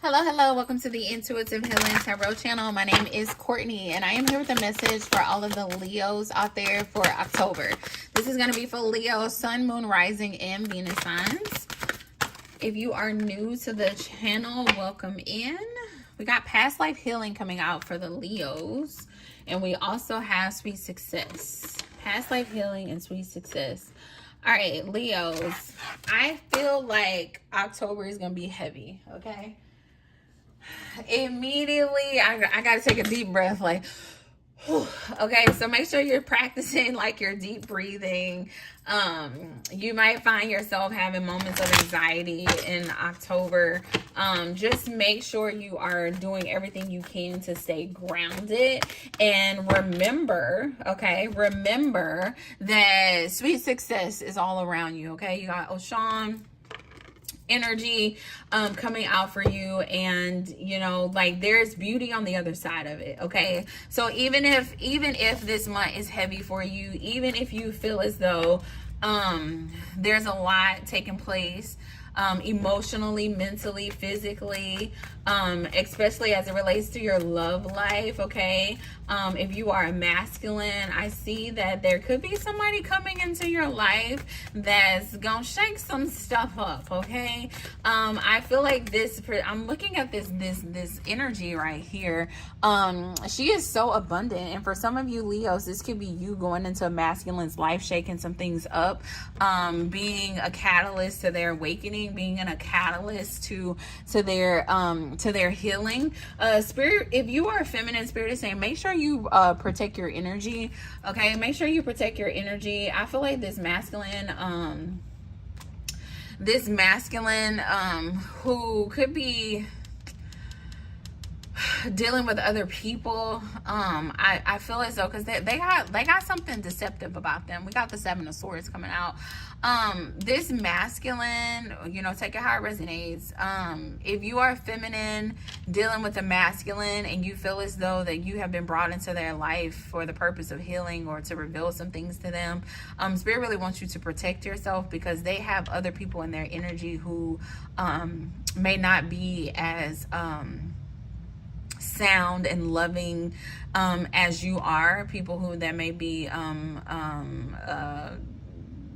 Hello, welcome to the Intuitive Healing Tarot channel. My name is Courtney, and I am here with a message for all of the Leos out there for October. This is going to be for Leo, Sun, Moon, Rising, and Venus signs. If you are new to the channel, welcome in. We got past life healing coming out for the Leos, and we also have sweet success. Past life healing and sweet success. All right, Leos, I feel like October is going to be heavy, okay? Immediately I gotta take a deep breath, like, whew. Okay, so make sure you're practicing like your deep breathing. You might find yourself having moments of anxiety in October. Just make sure you are doing everything you can to stay grounded, and remember, okay, remember that sweet success is all around you. Okay, you got Oshan energy coming out for you, and you know, like, there's beauty on the other side of it. Okay, so even if this month is heavy for you, even if you feel as though there's a lot taking place emotionally, mentally, physically, especially as it relates to your love life, okay? If you are a masculine, I see that there could be somebody coming into your life that's gonna shake some stuff up, okay? I feel like this, I'm looking at this energy right here. She is so abundant, and for some of you Leos, this could be you going into a masculine's life, shaking some things up, being a catalyst to their awakening, being a catalyst to their healing. Spirit, if you are a feminine, Spirit is saying make sure you protect your energy. Okay, make sure you protect your energy. I feel like this masculine who could be dealing with other people, I feel as though, because they got something deceptive about them. We got the Seven of Swords coming out. This masculine, you know, take it how it resonates. If you are feminine dealing with a masculine and you feel as though that you have been brought into their life for the purpose of healing or to reveal some things to them, Spirit really wants you to protect yourself, because they have other people in their energy who may not be as sound and loving as you are. People who that may be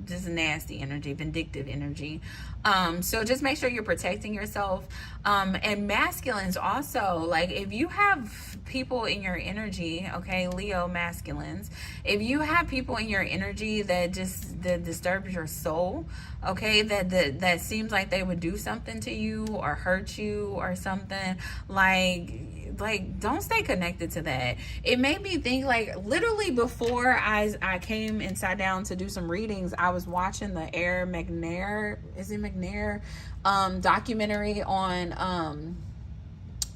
just nasty energy, vindictive energy. So just make sure you're protecting yourself. And masculines also, like, if you have people in your energy, okay, Leo masculines, if you have people in your energy that disturbs your soul, okay, that seems like they would do something to you or hurt you or something, like don't stay connected to that. It made me think, like, literally before I came and sat down to do some readings, I was watching the McNair documentary on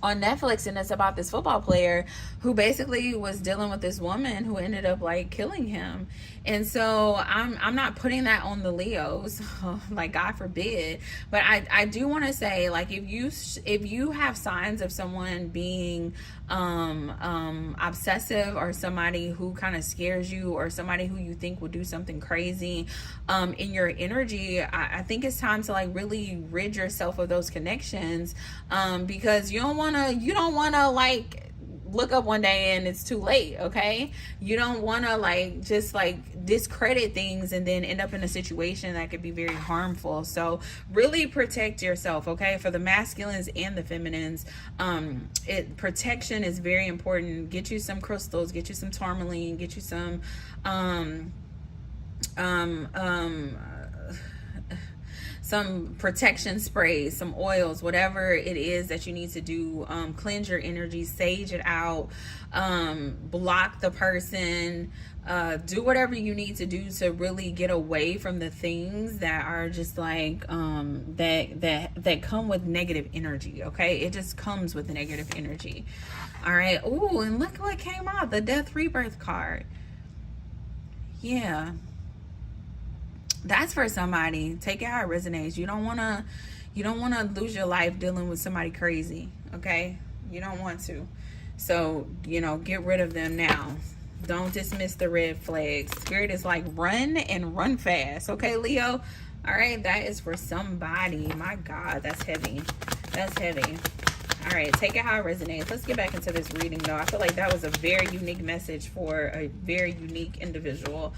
Netflix, and it's about this football player who basically was dealing with this woman who ended up like killing him. And so I'm not putting that on the Leos, like, God forbid, but I do want to say, like, if you have signs of someone being obsessive, or somebody who kind of scares you, or somebody who you think will do something crazy in your energy, I think it's time to, like, really rid yourself of those connections, because you don't want to like look up one day and it's too late. Okay, you don't want to like just like discredit things and then end up in a situation that could be very harmful. So really protect yourself, okay? For the masculines and the feminines, protection is very important. Get you some crystals, get you some tourmaline, get you some some protection sprays, some oils, whatever it is that you need to do. Cleanse your energy, sage it out, block the person, do whatever you need to do to really get away from the things that are just like that come with negative energy. Okay, it just comes with negative energy. All right. Oh, and look what came out, the Death Rebirth card. Yeah, that's for somebody. Take it how it resonates. You don't want to lose your life dealing with somebody crazy, okay? You don't want to. So, you know, get rid of them now. Don't dismiss the red flags. Spirit is like, run and run fast, okay, Leo? All right, that is for somebody. My God, that's heavy. That's heavy. All right, take it how it resonates. Let's get back into this reading, though. I feel like that was a very unique message for a very unique individual.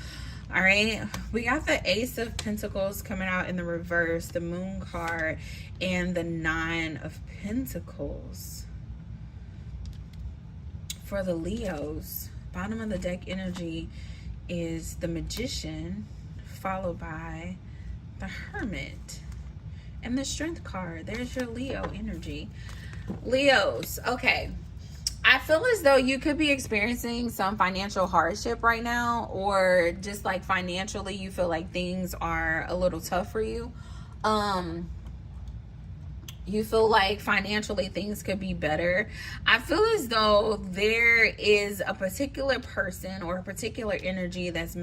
All right, we got the Ace of Pentacles coming out in the reverse, the Moon card, and the Nine of Pentacles. For the Leos, bottom of the deck energy is the Magician, followed by the Hermit and the Strength card. There's your Leo energy. Leos, okay, I feel as though you could be experiencing some financial hardship right now, or just like financially you feel like things are a little tough for you. You feel like financially things could be better. I feel as though there is a particular person or a particular energy that's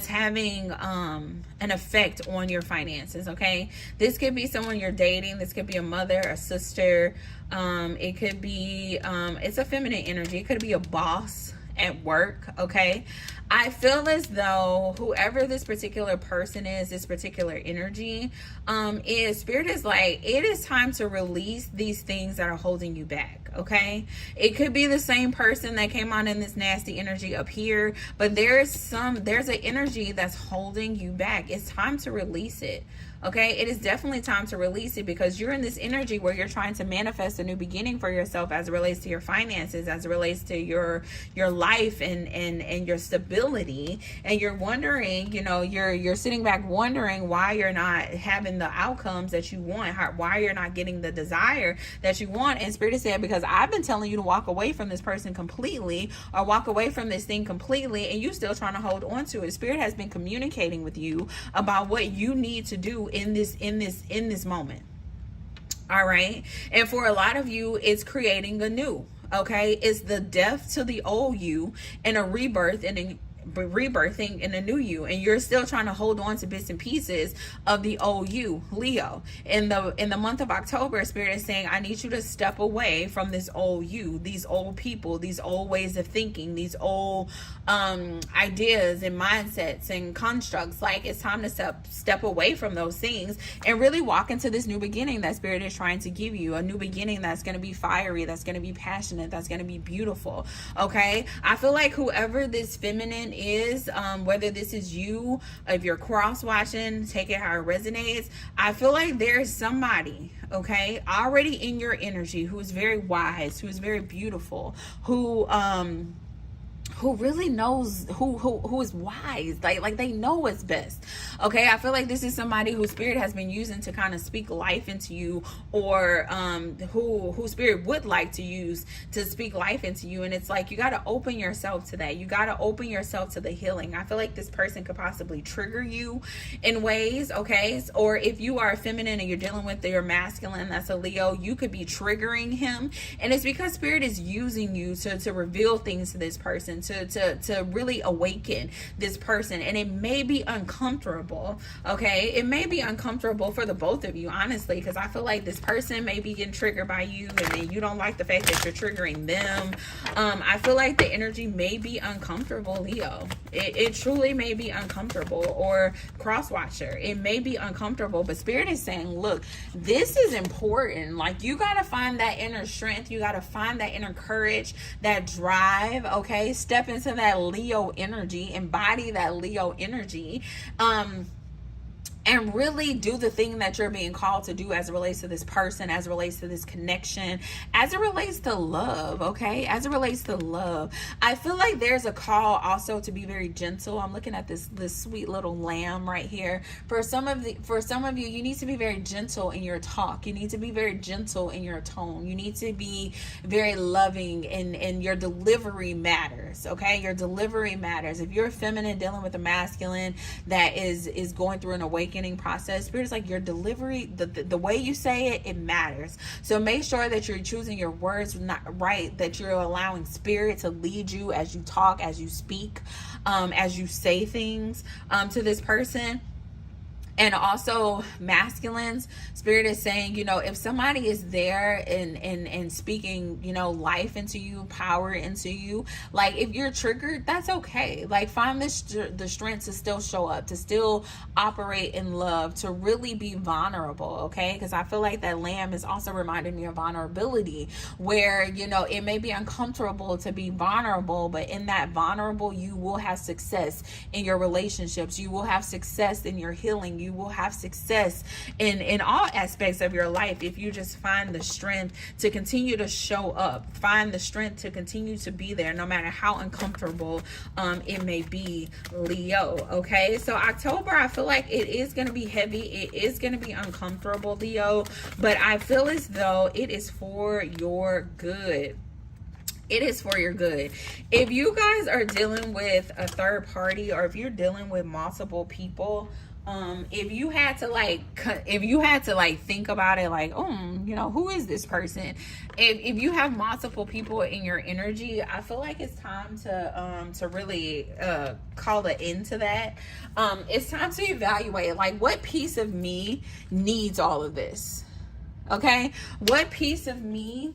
having an effect on your finances, okay? This could be someone you're dating. This could be a mother, a sister. It could be, it's a feminine energy. It could be a boss at work, okay? I feel as though whoever this particular person is, this particular energy, Spirit is like, it is time to release these things that are holding you back, okay? It could be the same person that came on in this nasty energy up here, but there's an energy that's holding you back. It's time to release it. Okay, it is definitely time to release it, because you're in this energy where you're trying to manifest a new beginning for yourself as it relates to your finances, as it relates to your life and your stability. And you're wondering, you know, you're sitting back wondering why you're not having the outcomes that you want, why you're not getting the desire that you want. And Spirit is saying, because I've been telling you to walk away from this person completely, or walk away from this thing completely, and you still trying to hold on to it. Spirit has been communicating with you about what you need to do in this moment. All right, and for a lot of you, it's creating a new, okay? It's the death to the old you and a rebirth and rebirthing in a new you, and you're still trying to hold on to bits and pieces of the old you, Leo. In the month of October, Spirit is saying, I need you to step away from this old you, these old people, these old ways of thinking, these old ideas and mindsets and constructs. Like, it's time to step away from those things and really walk into this new beginning that Spirit is trying to give you, a new beginning that's going to be fiery, that's going to be passionate, that's going to be beautiful. Okay, I feel like whoever this feminine is, whether this is you, if you're cross watching, take it how it resonates, I feel like there's somebody, okay, already in your energy who is very wise, who is very beautiful, who really knows, who is wise, like they know what's best. Okay, I feel like this is somebody who Spirit has been using to kind of speak life into you, or who Spirit would like to use to speak life into you. And it's like, you got to open yourself to that. You got to open yourself to the healing. I feel like this person could possibly trigger you in ways, okay? Or if you are feminine and you're dealing with your masculine, that's a Leo, you could be triggering him. And it's because Spirit is using you to reveal things to this person, to really awaken this person. And it may be uncomfortable, okay? It may be uncomfortable for the both of you, honestly, because I feel like this person may be getting triggered by you, and then you don't like the fact that you're triggering them. I feel like the energy may be uncomfortable, Leo. It truly may be uncomfortable. Or cross watcher, it may be uncomfortable, but Spirit is saying, look, this is important. Like, you got to find that inner strength. You got to find that inner courage, that drive, okay? Step into that Leo energy, embody that Leo energy, and really do the thing that you're being called to do as it relates to this person, as it relates to this connection, as it relates to love, okay? As it relates to love. I feel like there's a call also to be very gentle. I'm looking at this sweet little lamb right here. For some of you, you need to be very gentle in your talk. You need to be very gentle in your tone. You need to be very loving, and your delivery matters, okay? Your delivery matters. If you're feminine dealing with a masculine that is going through an awakening process, Spirit is like, your delivery, the way you say it, it matters. So make sure that you're choosing your words right, that you're allowing Spirit to lead you as you talk, as you speak, as you say things to this person. And also masculines, Spirit is saying, you know, if somebody is there and speaking, you know, life into you, power into you, like if you're triggered, that's okay. Like find the strength to still show up, to still operate in love, to really be vulnerable, okay? Because I feel like that lamb is also reminding me of vulnerability, where, you know, it may be uncomfortable to be vulnerable, but in that vulnerable, you will have success in your relationships. You will have success in your healing. You will have success in all aspects of your life if you just find the strength to continue to show up, find the strength to continue to be there no matter how uncomfortable it may be, Leo. Okay, so October, I feel like it is going to be heavy, it is going to be uncomfortable, Leo, but I feel as though it is for your good. It is for your good. If you guys are dealing with a third party, or if you're dealing with multiple people, if you had to like think about it, like, oh, you know, who is this person? If you have multiple people in your energy, I feel like it's time to really call an end to that. It's time to evaluate, like, what piece of me needs all of this? Okay, what piece of me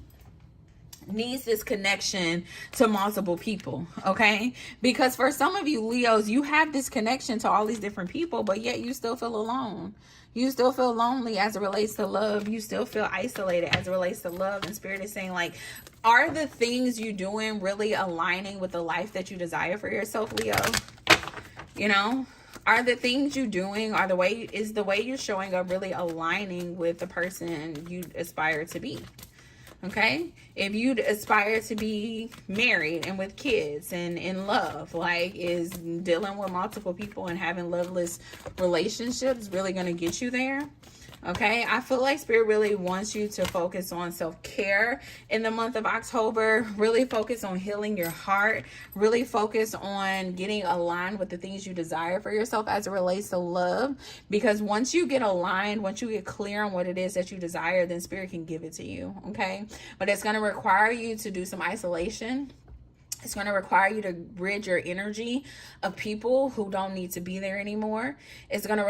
needs this connection to multiple people? Okay, because for some of you Leos, you have this connection to all these different people, but yet you still feel alone. You still feel lonely as it relates to love. You still feel isolated as it relates to love. And Spirit is saying, like, are the things you doing really aligning with the life that you desire for yourself, Leo? You know, are the things you doing, are the way you're showing up really aligning with the person you aspire to be? Okay, if you aspire to be married and with kids and in love, like, is dealing with multiple people and having loveless relationships really going to get you there? Okay, I feel like Spirit really wants you to focus on self-care in the month of October. Really focus on healing your heart. Really focus on getting aligned with the things you desire for yourself as it relates to love. Because once you get aligned, once you get clear on what it is that you desire, then Spirit can give it to you. Okay, but it's going to require you to do some isolation. It's going to require you to rid your energy of people who don't need to be there anymore. It's going to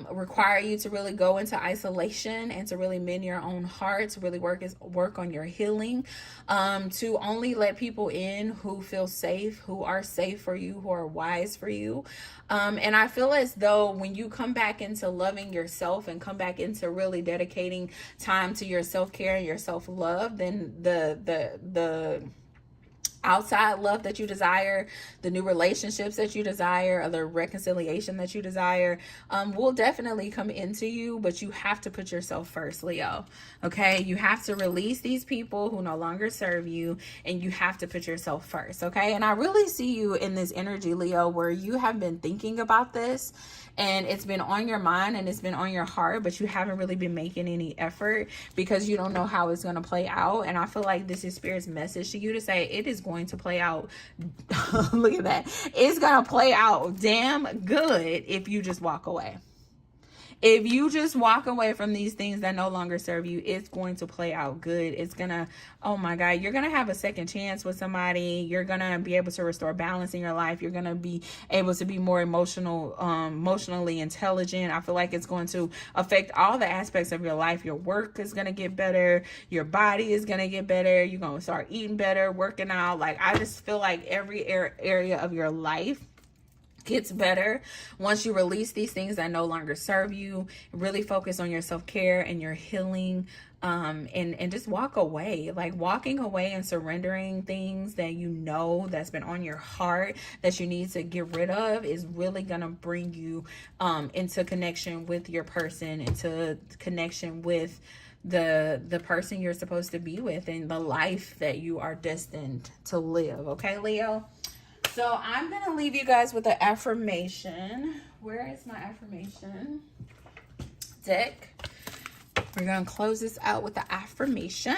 require you to really go into isolation and to really mend your own heart, to really work on your healing, to only let people in who feel safe, who are safe for you, who are wise for you. And I feel as though when you come back into loving yourself and come back into really dedicating time to your self-care and your self-love, then the outside love that you desire, the new relationships that you desire, or the reconciliation that you desire, will definitely come into you. But you have to put yourself first, Leo. Okay, you have to release these people who no longer serve you, and you have to put yourself first. Okay, and I really see you in this energy, Leo, where you have been thinking about this, and it's been on your mind and it's been on your heart, but you haven't really been making any effort because you don't know how it's going to play out. And I feel like this is Spirit's message to you to say it is going to play out. Look at that. It's going to play out damn good if you just walk away. If you just walk away from these things that no longer serve you, it's going to play out good. It's going to, oh my God, you're going to have a second chance with somebody. You're going to be able to restore balance in your life. You're going to be able to be more emotionally intelligent. I feel like it's going to affect all the aspects of your life. Your work is going to get better. Your body is going to get better. You're going to start eating better, working out. Like, I just feel like every area of your life gets better once you release these things that no longer serve you. Really focus on your self-care and your healing, and just walk away. Like, walking away and surrendering things that you know that's been on your heart that you need to get rid of is really gonna bring you into connection with your person, into connection with the person you're supposed to be with, and the life that you are destined to live. Okay, Leo? So I'm going to leave you guys with an affirmation. Where is my affirmation deck? We're going to close this out with the affirmation.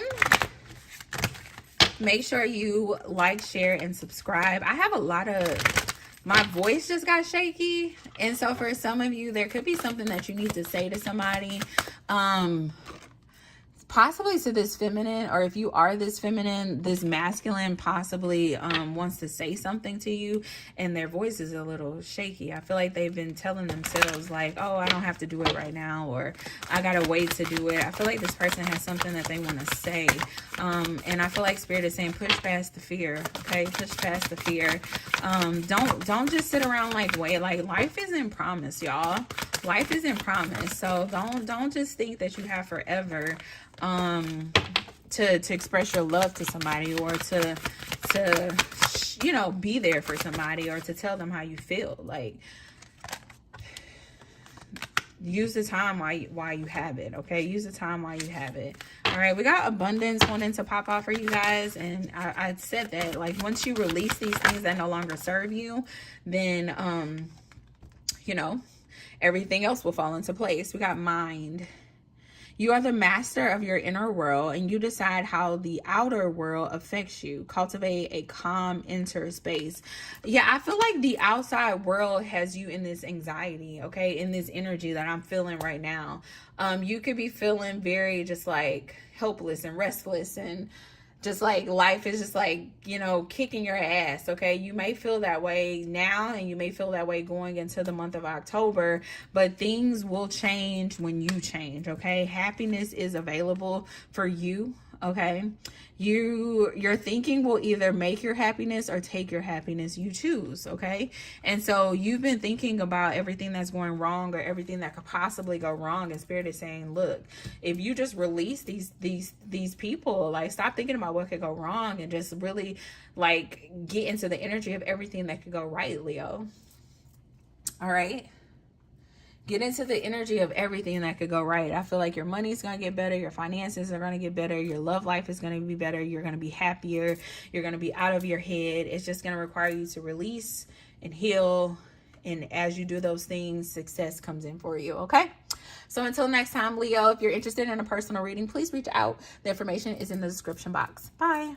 Make sure you like, share, and subscribe. I have a lot of, my voice just got shaky. And so for some of you, there could be something that you need to say to somebody. possibly to this feminine, or if you are this feminine, this masculine possibly wants to say something to you, and their voice is a little shaky. I feel like they've been telling themselves like, oh, I don't have to do it right now, or I gotta wait to do it. I feel like this person has something that they want to say, and I feel like Spirit is saying push past the fear. Okay, push past the fear. Don't just sit around like wait. Like, life isn't promised, y'all. Life isn't promised. So don't just think that you have forever to express your love to somebody, or to you know, be there for somebody, or to tell them how you feel. Like, use the time while you have it. Okay, use the time while you have it. All right, we got abundance wanting to pop out for you guys, and I said that, like, once you release these things that no longer serve you, then you know, everything else will fall into place. We got mind. You are the master of your inner world, and you decide how the outer world affects you. Cultivate a calm inner space. Yeah, I feel like the outside world has you in this anxiety, okay, in this energy that I'm feeling right now. You could be feeling very just like helpless and restless, and just like life is just like, you know, kicking your ass. Okay, you may feel that way now, and you may feel that way going into the month of October, but things will change when you change. Okay, happiness is available for you. Okay, your thinking will either make your happiness or take your happiness. You choose. Okay, and so you've been thinking about everything that's going wrong, or everything that could possibly go wrong, and Spirit is saying, look, if you just release these people, like, stop thinking about what could go wrong, and just really like get into the energy of everything that could go right, Leo. All right, get into the energy of everything that could go right. I feel like your money's going to get better. Your finances are going to get better. Your love life is going to be better. You're going to be happier. You're going to be out of your head. It's just going to require you to release and heal. And as you do those things, success comes in for you. Okay? So until next time, Leo, if you're interested in a personal reading, please reach out. The information is in the description box. Bye.